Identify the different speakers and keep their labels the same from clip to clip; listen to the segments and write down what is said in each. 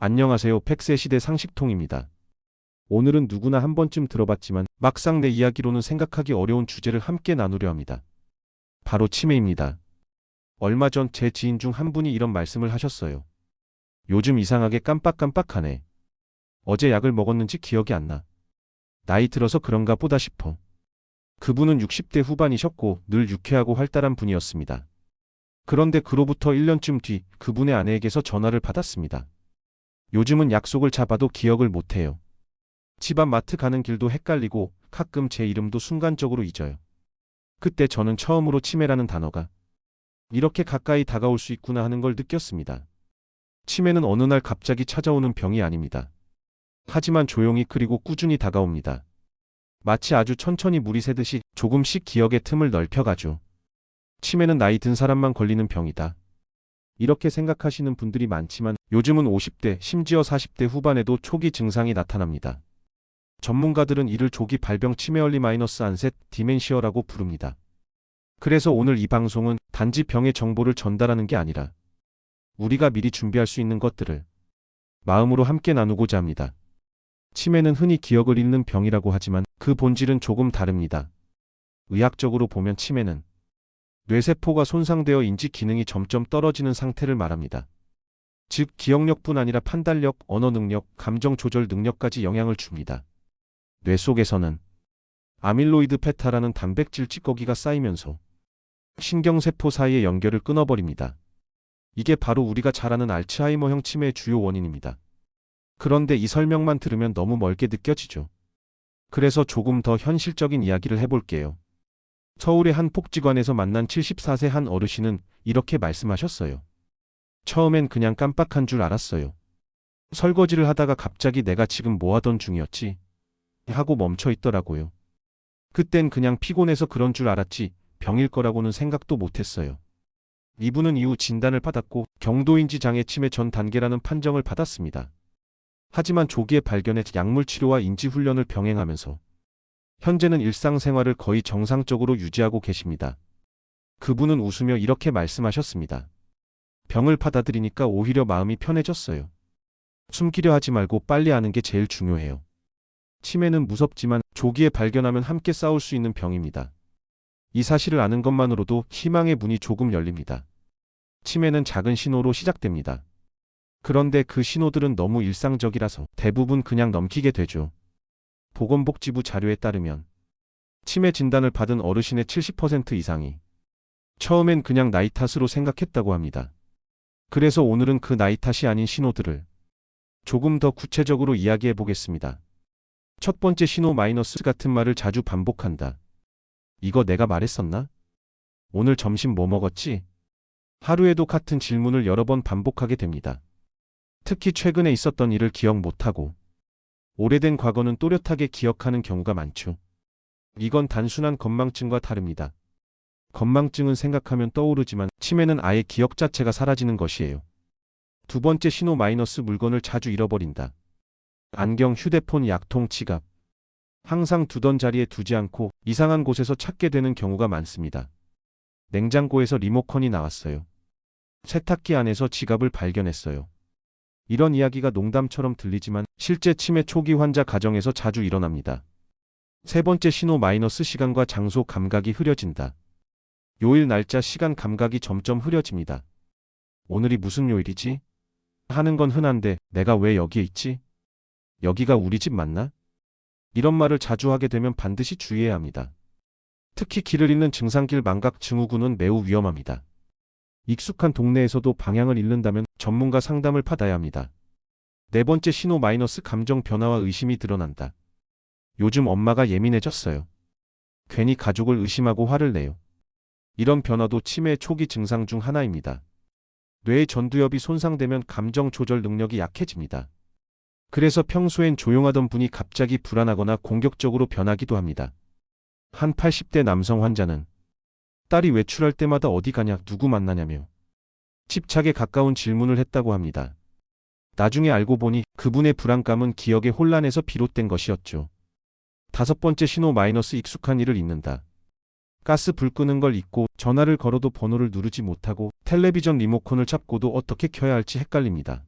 Speaker 1: 안녕하세요. 팩스의 시대 상식통입니다. 오늘은 누구나 한 번쯤 들어봤지만 막상 내 이야기로는 생각하기 어려운 주제를 함께 나누려 합니다. 바로 치매입니다. 얼마 전 제 지인 중 한 분이 이런 말씀을 하셨어요. 요즘 이상하게 깜빡깜빡하네. 어제 약을 먹었는지 기억이 안 나. 나이 들어서 그런가 보다 싶어. 그분은 60대 후반이셨고 늘 유쾌하고 활달한 분이었습니다. 그런데 그로부터 1년쯤 뒤 그분의 아내에게서 전화를 받았습니다. 요즘은 약속을 잡아도 기억을 못해요. 집 앞 마트 가는 길도 헷갈리고 가끔 제 이름도 순간적으로 잊어요. 그때 저는 처음으로 치매라는 단어가 이렇게 가까이 다가올 수 있구나 하는 걸 느꼈습니다. 치매는 어느 날 갑자기 찾아오는 병이 아닙니다. 하지만 조용히 그리고 꾸준히 다가옵니다. 마치 아주 천천히 물이 새듯이 조금씩 기억의 틈을 넓혀가죠. 치매는 나이 든 사람만 걸리는 병이다. 이렇게 생각하시는 분들이 많지만 요즘은 50대, 심지어 40대 후반에도 초기 증상이 나타납니다. 전문가들은 이를 조기 발병 치매 얼리-안셋 디멘시어라고 부릅니다. 그래서 오늘 이 방송은 단지 병의 정보를 전달하는 게 아니라 우리가 미리 준비할 수 있는 것들을 마음으로 함께 나누고자 합니다. 치매는 흔히 기억을 잃는 병이라고 하지만 그 본질은 조금 다릅니다. 의학적으로 보면 치매는 뇌세포가 손상되어 인지 기능이 점점 떨어지는 상태를 말합니다. 즉 기억력뿐 아니라 판단력, 언어 능력, 감정 조절 능력까지 영향을 줍니다. 뇌 속에서는 아밀로이드 베타라는 단백질 찌꺼기가 쌓이면서 신경세포 사이의 연결을 끊어버립니다. 이게 바로 우리가 잘 아는 알츠하이머형 치매의 주요 원인입니다. 그런데 이 설명만 들으면 너무 멀게 느껴지죠. 그래서 조금 더 현실적인 이야기를 해볼게요. 서울의 한 복지관에서 만난 74세 한 어르신은 이렇게 말씀하셨어요. 처음엔 그냥 깜빡한 줄 알았어요. 설거지를 하다가 갑자기 내가 지금 뭐 하던 중이었지? 하고 멈춰 있더라고요. 그땐 그냥 피곤해서 그런 줄 알았지 병일 거라고는 생각도 못했어요. 이분은 이후 진단을 받았고 경도인지 장애 치매 전 단계라는 판정을 받았습니다. 하지만 조기에 발견해 약물 치료와 인지 훈련을 병행하면서 현재는 일상생활을 거의 정상적으로 유지하고 계십니다. 그분은 웃으며 이렇게 말씀하셨습니다. 병을 받아들이니까 오히려 마음이 편해졌어요. 숨기려 하지 말고 빨리 아는 게 제일 중요해요. 치매는 무섭지만 조기에 발견하면 함께 싸울 수 있는 병입니다. 이 사실을 아는 것만으로도 희망의 문이 조금 열립니다. 치매는 작은 신호로 시작됩니다. 그런데 그 신호들은 너무 일상적이라서 대부분 그냥 넘기게 되죠. 보건복지부 자료에 따르면 치매 진단을 받은 어르신의 70% 이상이 처음엔 그냥 나이 탓으로 생각했다고 합니다. 그래서 오늘은 그 나이 탓이 아닌 신호들을 조금 더 구체적으로 이야기해 보겠습니다. 첫 번째 신호 마이너스 같은 말을 자주 반복한다. 이거 내가 말했었나? 오늘 점심 뭐 먹었지? 하루에도 같은 질문을 여러 번 반복하게 됩니다. 특히 최근에 있었던 일을 기억 못하고 오래된 과거는 또렷하게 기억하는 경우가 많죠. 이건 단순한 건망증과 다릅니다. 건망증은 생각하면 떠오르지만 치매는 아예 기억 자체가 사라지는 것이에요. 두 번째 신호 마이너스 물건을 자주 잃어버린다. 안경, 휴대폰, 약통, 지갑. 항상 두던 자리에 두지 않고 이상한 곳에서 찾게 되는 경우가 많습니다. 냉장고에서 리모컨이 나왔어요. 세탁기 안에서 지갑을 발견했어요. 이런 이야기가 농담처럼 들리지만 실제 치매 초기 환자 가정에서 자주 일어납니다. 세 번째 신호 마이너스 시간과 장소 감각이 흐려진다. 요일 날짜 시간 감각이 점점 흐려집니다. 오늘이 무슨 요일이지? 하는 건 흔한데 내가 왜 여기에 있지? 여기가 우리 집 맞나? 이런 말을 자주 하게 되면 반드시 주의해야 합니다. 특히 길을 잃는 증상길 망각 증후군은 매우 위험합니다. 익숙한 동네에서도 방향을 잃는다면 전문가 상담을 받아야 합니다. 네 번째 신호 마이너스 감정 변화와 의심이 드러난다. 요즘 엄마가 예민해졌어요. 괜히 가족을 의심하고 화를 내요. 이런 변화도 치매 초기 증상 중 하나입니다. 뇌의 전두엽이 손상되면 감정 조절 능력이 약해집니다. 그래서 평소엔 조용하던 분이 갑자기 불안하거나 공격적으로 변하기도 합니다. 한 80대 남성 환자는 딸이 외출할 때마다 어디 가냐, 누구 만나냐며 집착에 가까운 질문을 했다고 합니다. 나중에 알고 보니 그분의 불안감은 기억의 혼란에서 비롯된 것이었죠. 다섯 번째 신호 마이너스 익숙한 일을 잊는다. 가스 불 끄는 걸 잊고 전화를 걸어도 번호를 누르지 못하고 텔레비전 리모컨을 잡고도 어떻게 켜야 할지 헷갈립니다.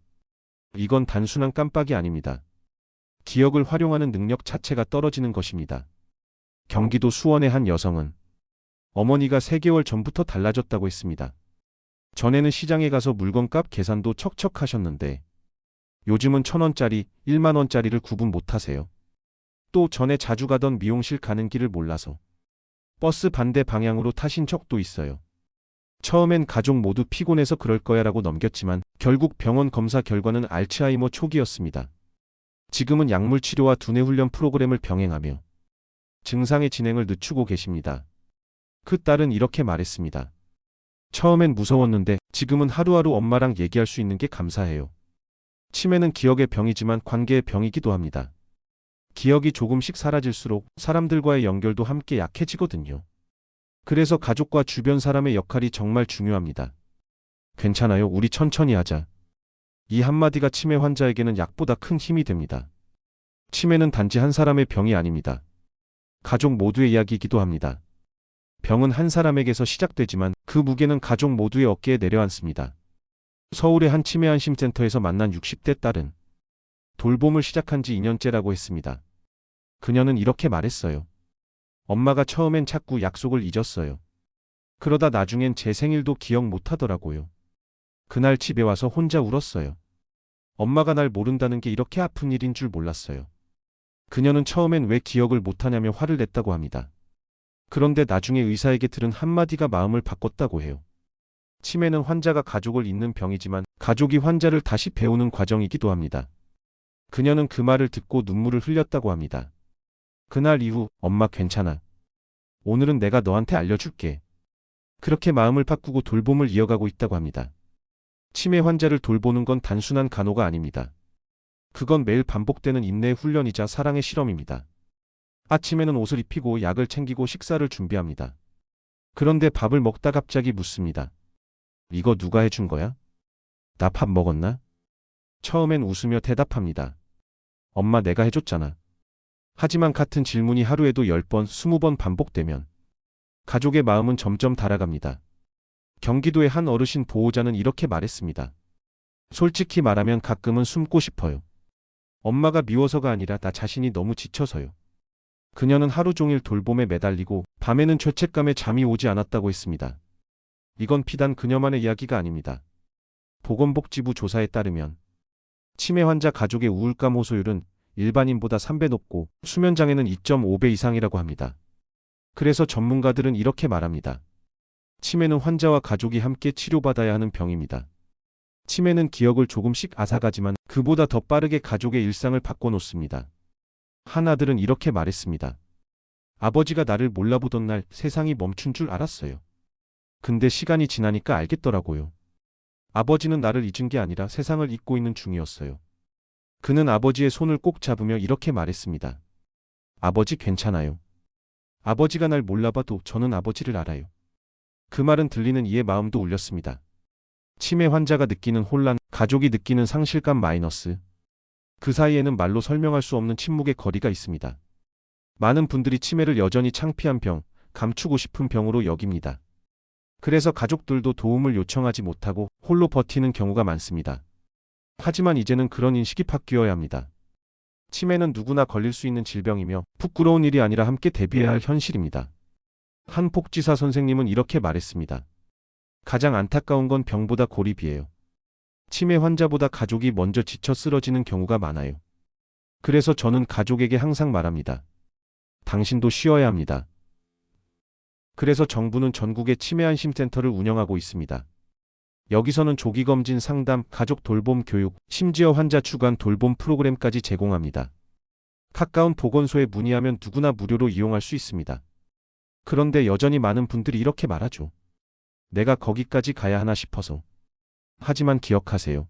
Speaker 1: 이건 단순한 깜빡이 아닙니다. 기억을 활용하는 능력 자체가 떨어지는 것입니다. 경기도 수원의 한 여성은 어머니가 3개월 전부터 달라졌다고 했습니다. 전에는 시장에 가서 물건값 계산도 척척 하셨는데 요즘은 1,000원짜리, 1만 원짜리를 구분 못 하세요. 또 전에 자주 가던 미용실 가는 길을 몰라서 버스 반대 방향으로 타신 적도 있어요. 처음엔 가족 모두 피곤해서 그럴 거야 라고 넘겼지만 결국 병원 검사 결과는 알츠하이머 초기였습니다. 지금은 약물 치료와 두뇌 훈련 프로그램을 병행하며 증상의 진행을 늦추고 계십니다. 그 딸은 이렇게 말했습니다. 처음엔 무서웠는데 지금은 하루하루 엄마랑 얘기할 수 있는 게 감사해요. 치매는 기억의 병이지만 관계의 병이기도 합니다. 기억이 조금씩 사라질수록 사람들과의 연결도 함께 약해지거든요. 그래서 가족과 주변 사람의 역할이 정말 중요합니다. 괜찮아요. 우리 천천히 하자. 이 한마디가 치매 환자에게는 약보다 큰 힘이 됩니다. 치매는 단지 한 사람의 병이 아닙니다. 가족 모두의 이야기이기도 합니다. 병은 한 사람에게서 시작되지만 그 무게는 가족 모두의 어깨에 내려앉습니다. 서울의 한 치매 안심센터에서 만난 60대 딸은 돌봄을 시작한 지 2년째라고 했습니다. 그녀는 이렇게 말했어요. 엄마가 처음엔 자꾸 약속을 잊었어요. 그러다 나중엔 제 생일도 기억 못 하더라고요. 그날 집에 와서 혼자 울었어요. 엄마가 날 모른다는 게 이렇게 아픈 일인 줄 몰랐어요. 그녀는 처음엔 왜 기억을 못하냐며 화를 냈다고 합니다. 그런데 나중에 의사에게 들은 한마디가 마음을 바꿨다고 해요. 치매는 환자가 가족을 잊는 병이지만 가족이 환자를 다시 배우는 과정이기도 합니다. 그녀는 그 말을 듣고 눈물을 흘렸다고 합니다. 그날 이후 엄마 괜찮아. 오늘은 내가 너한테 알려줄게. 그렇게 마음을 바꾸고 돌봄을 이어가고 있다고 합니다. 치매 환자를 돌보는 건 단순한 간호가 아닙니다. 그건 매일 반복되는 인내의 훈련이자 사랑의 실험입니다. 아침에는 옷을 입히고 약을 챙기고 식사를 준비합니다. 그런데 밥을 먹다 갑자기 묻습니다. 이거 누가 해준 거야? 나 밥 먹었나? 처음엔 웃으며 대답합니다. 엄마 내가 해줬잖아. 하지만 같은 질문이 하루에도 10번, 20번 반복되면 가족의 마음은 점점 달아갑니다. 경기도의 한 어르신 보호자는 이렇게 말했습니다. 솔직히 말하면 가끔은 숨고 싶어요. 엄마가 미워서가 아니라 나 자신이 너무 지쳐서요. 그녀는 하루 종일 돌봄에 매달리고 밤에는 죄책감에 잠이 오지 않았다고 했습니다. 이건 비단 그녀만의 이야기가 아닙니다. 보건복지부 조사에 따르면 치매 환자 가족의 우울감 호소율은 일반인보다 3배 높고 수면장애는 2.5배 이상이라고 합니다. 그래서 전문가들은 이렇게 말합니다. 치매는 환자와 가족이 함께 치료받아야 하는 병입니다. 치매는 기억을 조금씩 앗아가지만 그보다 더 빠르게 가족의 일상을 바꿔놓습니다. 한 아들은 이렇게 말했습니다. 아버지가 나를 몰라보던 날 세상이 멈춘 줄 알았어요. 근데 시간이 지나니까 알겠더라고요. 아버지는 나를 잊은 게 아니라 세상을 잊고 있는 중이었어요. 그는 아버지의 손을 꼭 잡으며 이렇게 말했습니다. 아버지 괜찮아요. 아버지가 날 몰라봐도 저는 아버지를 알아요. 그 말은 들리는 이의 마음도 울렸습니다. 치매 환자가 느끼는 혼란, 가족이 느끼는 상실감 마이너스. 그 사이에는 말로 설명할 수 없는 침묵의 거리가 있습니다. 많은 분들이 치매를 여전히 창피한 병, 감추고 싶은 병으로 여깁니다. 그래서 가족들도 도움을 요청하지 못하고 홀로 버티는 경우가 많습니다. 하지만 이제는 그런 인식이 바뀌어야 합니다. 치매는 누구나 걸릴 수 있는 질병이며 부끄러운 일이 아니라 함께 대비해야 할 현실입니다. 한 복지사 선생님은 이렇게 말했습니다. 가장 안타까운 건 병보다 고립이에요. 치매 환자보다 가족이 먼저 지쳐 쓰러지는 경우가 많아요. 그래서 저는 가족에게 항상 말합니다. 당신도 쉬어야 합니다. 그래서 정부는 전국에 치매 안심센터를 운영하고 있습니다. 여기서는 조기검진 상담, 가족 돌봄 교육, 심지어 환자 주간 돌봄 프로그램까지 제공합니다. 가까운 보건소에 문의하면 누구나 무료로 이용할 수 있습니다. 그런데 여전히 많은 분들이 이렇게 말하죠. 내가 거기까지 가야 하나 싶어서. 하지만 기억하세요.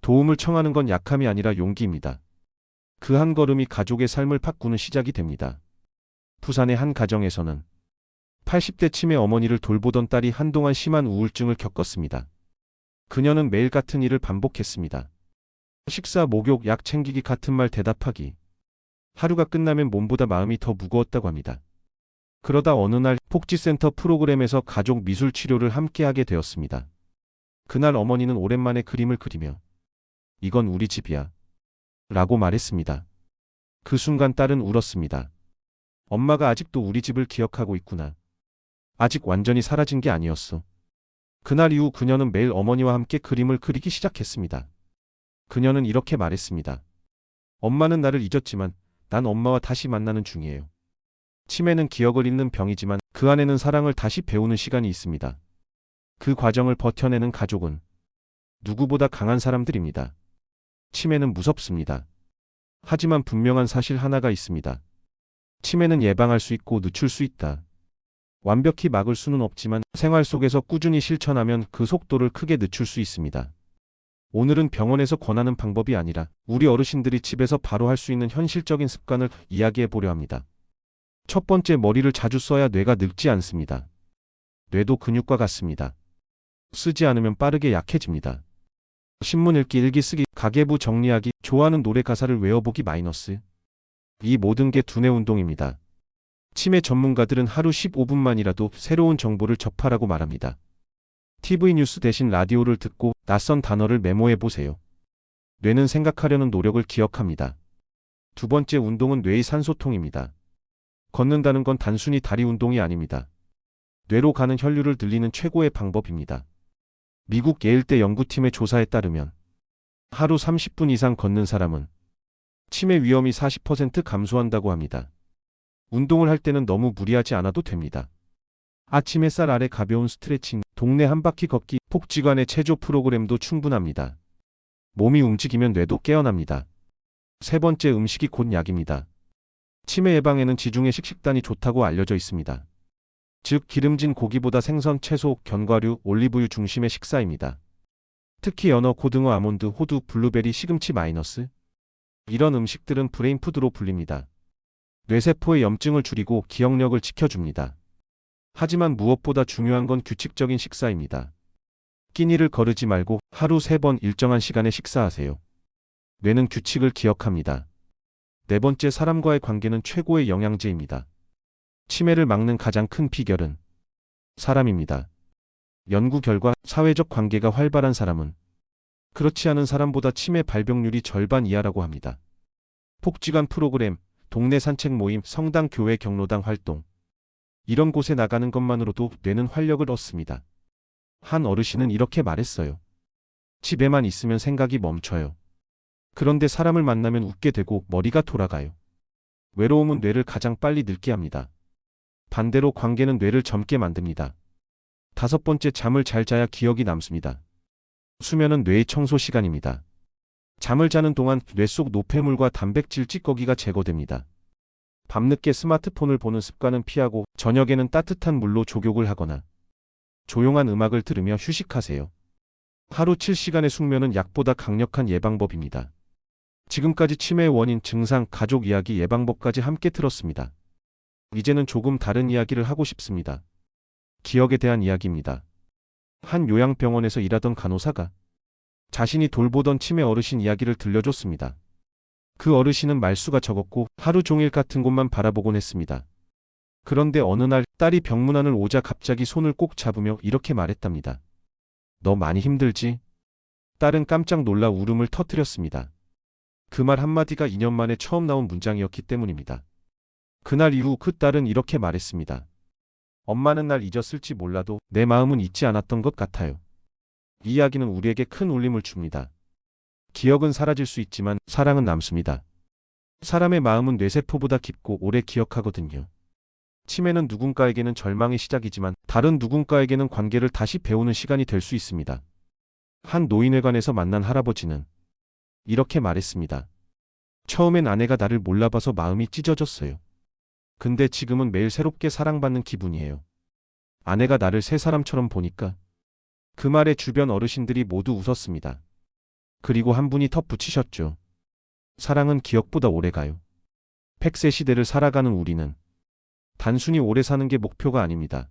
Speaker 1: 도움을 청하는 건 약함이 아니라 용기입니다. 그 한 걸음이 가족의 삶을 바꾸는 시작이 됩니다. 부산의 한 가정에서는 80대 치매 어머니를 돌보던 딸이 한동안 심한 우울증을 겪었습니다. 그녀는 매일 같은 일을 반복했습니다. 식사, 목욕, 약 챙기기, 같은 말 대답하기. 하루가 끝나면 몸보다 마음이 더 무거웠다고 합니다. 그러다 어느 날 복지센터 프로그램에서 가족 미술 치료를 함께 하게 되었습니다. 그날 어머니는 오랜만에 그림을 그리며 이건 우리 집이야. 라고 말했습니다. 그 순간 딸은 울었습니다. 엄마가 아직도 우리 집을 기억하고 있구나. 아직 완전히 사라진 게 아니었어. 그날 이후 그녀는 매일 어머니와 함께 그림을 그리기 시작했습니다. 그녀는 이렇게 말했습니다. 엄마는 나를 잊었지만 난 엄마와 다시 만나는 중이에요. 치매는 기억을 잃는 병이지만 그 안에는 사랑을 다시 배우는 시간이 있습니다. 그 과정을 버텨내는 가족은 누구보다 강한 사람들입니다. 치매는 무섭습니다. 하지만 분명한 사실 하나가 있습니다. 치매는 예방할 수 있고 늦출 수 있다. 완벽히 막을 수는 없지만 생활 속에서 꾸준히 실천하면 그 속도를 크게 늦출 수 있습니다. 오늘은 병원에서 권하는 방법이 아니라 우리 어르신들이 집에서 바로 할 수 있는 현실적인 습관을 이야기해 보려 합니다. 첫 번째, 머리를 자주 써야 뇌가 늙지 않습니다. 뇌도 근육과 같습니다. 쓰지 않으면 빠르게 약해집니다. 신문 읽기, 일기 쓰기, 가계부 정리하기, 좋아하는 노래 가사를 외워보기 마이너스. 이 모든 게 두뇌 운동입니다. 치매 전문가들은 하루 15분만이라도 새로운 정보를 접하라고 말합니다. TV 뉴스 대신 라디오를 듣고 낯선 단어를 메모해 보세요. 뇌는 생각하려는 노력을 기억합니다. 두 번째, 운동은 뇌의 산소통입니다. 걷는다는 건 단순히 다리 운동이 아닙니다. 뇌로 가는 혈류를 늘리는 최고의 방법입니다. 미국 예일대 연구팀의 조사에 따르면 하루 30분 이상 걷는 사람은 치매 위험이 40% 감소한다고 합니다. 운동을 할 때는 너무 무리하지 않아도 됩니다. 아침 햇살 아래 가벼운 스트레칭, 동네 한 바퀴 걷기, 복지관의 체조 프로그램도 충분합니다. 몸이 움직이면 뇌도 깨어납니다. 세 번째, 음식이 곧 약입니다. 치매 예방에는 지중해식 식단이 좋다고 알려져 있습니다. 즉, 기름진 고기보다 생선, 채소, 견과류, 올리브유 중심의 식사입니다. 특히 연어, 고등어, 아몬드, 호두, 블루베리, 시금치 마이너스. 이런 음식들은 브레인푸드로 불립니다. 뇌세포의 염증을 줄이고 기억력을 지켜줍니다. 하지만 무엇보다 중요한 건 규칙적인 식사입니다. 끼니를 거르지 말고 하루 3번 일정한 시간에 식사하세요. 뇌는 규칙을 기억합니다. 네 번째, 사람과의 관계는 최고의 영양제입니다. 치매를 막는 가장 큰 비결은 사람입니다. 연구 결과 사회적 관계가 활발한 사람은 그렇지 않은 사람보다 치매 발병률이 절반 이하라고 합니다. 복지관 프로그램, 동네 산책 모임, 성당, 교회, 경로당 활동. 이런 곳에 나가는 것만으로도 뇌는 활력을 얻습니다. 한 어르신은 이렇게 말했어요. 집에만 있으면 생각이 멈춰요. 그런데 사람을 만나면 웃게 되고 머리가 돌아가요. 외로움은 뇌를 가장 빨리 늙게 합니다. 반대로 관계는 뇌를 젊게 만듭니다. 다섯 번째, 잠을 잘 자야 기억이 남습니다. 수면은 뇌의 청소 시간입니다. 잠을 자는 동안 뇌 속 노폐물과 단백질 찌꺼기가 제거됩니다. 밤늦게 스마트폰을 보는 습관은 피하고 저녁에는 따뜻한 물로 족욕을 하거나 조용한 음악을 들으며 휴식하세요. 하루 7시간의 숙면은 약보다 강력한 예방법입니다. 지금까지 치매의 원인, 증상, 가족 이야기, 예방법까지 함께 들었습니다. 이제는 조금 다른 이야기를 하고 싶습니다. 기억에 대한 이야기입니다. 한 요양병원에서 일하던 간호사가 자신이 돌보던 치매 어르신 이야기를 들려줬습니다. 그 어르신은 말수가 적었고 하루 종일 같은 곳만 바라보곤 했습니다. 그런데 어느 날 딸이 병문안을 오자 갑자기 손을 꼭 잡으며 이렇게 말했답니다. 너 많이 힘들지? 딸은 깜짝 놀라 울음을 터뜨렸습니다. 그 말 한마디가 2년 만에 처음 나온 문장이었기 때문입니다. 그날 이후 그 딸은 이렇게 말했습니다. 엄마는 날 잊었을지 몰라도 내 마음은 잊지 않았던 것 같아요. 이 이야기는 우리에게 큰 울림을 줍니다. 기억은 사라질 수 있지만 사랑은 남습니다. 사람의 마음은 뇌세포보다 깊고 오래 기억하거든요. 치매는 누군가에게는 절망의 시작이지만 다른 누군가에게는 관계를 다시 배우는 시간이 될 수 있습니다. 한 노인회관에서 만난 할아버지는 이렇게 말했습니다. 처음엔 아내가 나를 몰라봐서 마음이 찢어졌어요. 근데 지금은 매일 새롭게 사랑받는 기분이에요. 아내가 나를 새 사람처럼 보니까. 그 말에 주변 어르신들이 모두 웃었습니다. 그리고 한 분이 덧붙이셨죠. 사랑은 기억보다 오래가요. 100세 시대를 살아가는 우리는 단순히 오래 사는 게 목표가 아닙니다.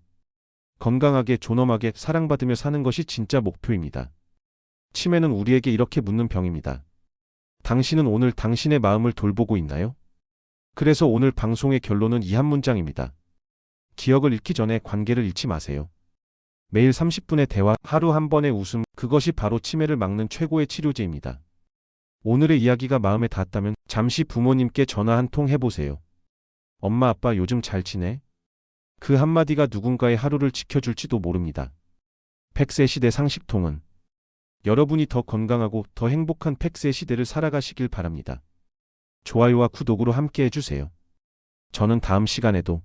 Speaker 1: 건강하게 존엄하게 사랑받으며 사는 것이 진짜 목표입니다. 치매는 우리에게 이렇게 묻는 병입니다. 당신은 오늘 당신의 마음을 돌보고 있나요? 그래서 오늘 방송의 결론은 이 한 문장입니다. 기억을 잃기 전에 관계를 잃지 마세요. 매일 30분의 대화, 하루 한 번의 웃음, 그것이 바로 치매를 막는 최고의 치료제입니다. 오늘의 이야기가 마음에 닿았다면 잠시 부모님께 전화 한 통 해보세요. 엄마, 아빠 요즘 잘 지내? 그 한마디가 누군가의 하루를 지켜줄지도 모릅니다. 100세 시대 상식통은 여러분이 더 건강하고 더 행복한 100세 시대를 살아가시길 바랍니다. 좋아요와 구독으로 함께 해주세요. 저는 다음 시간에도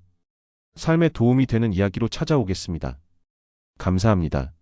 Speaker 1: 삶에 도움이 되는 이야기로 찾아오겠습니다. 감사합니다.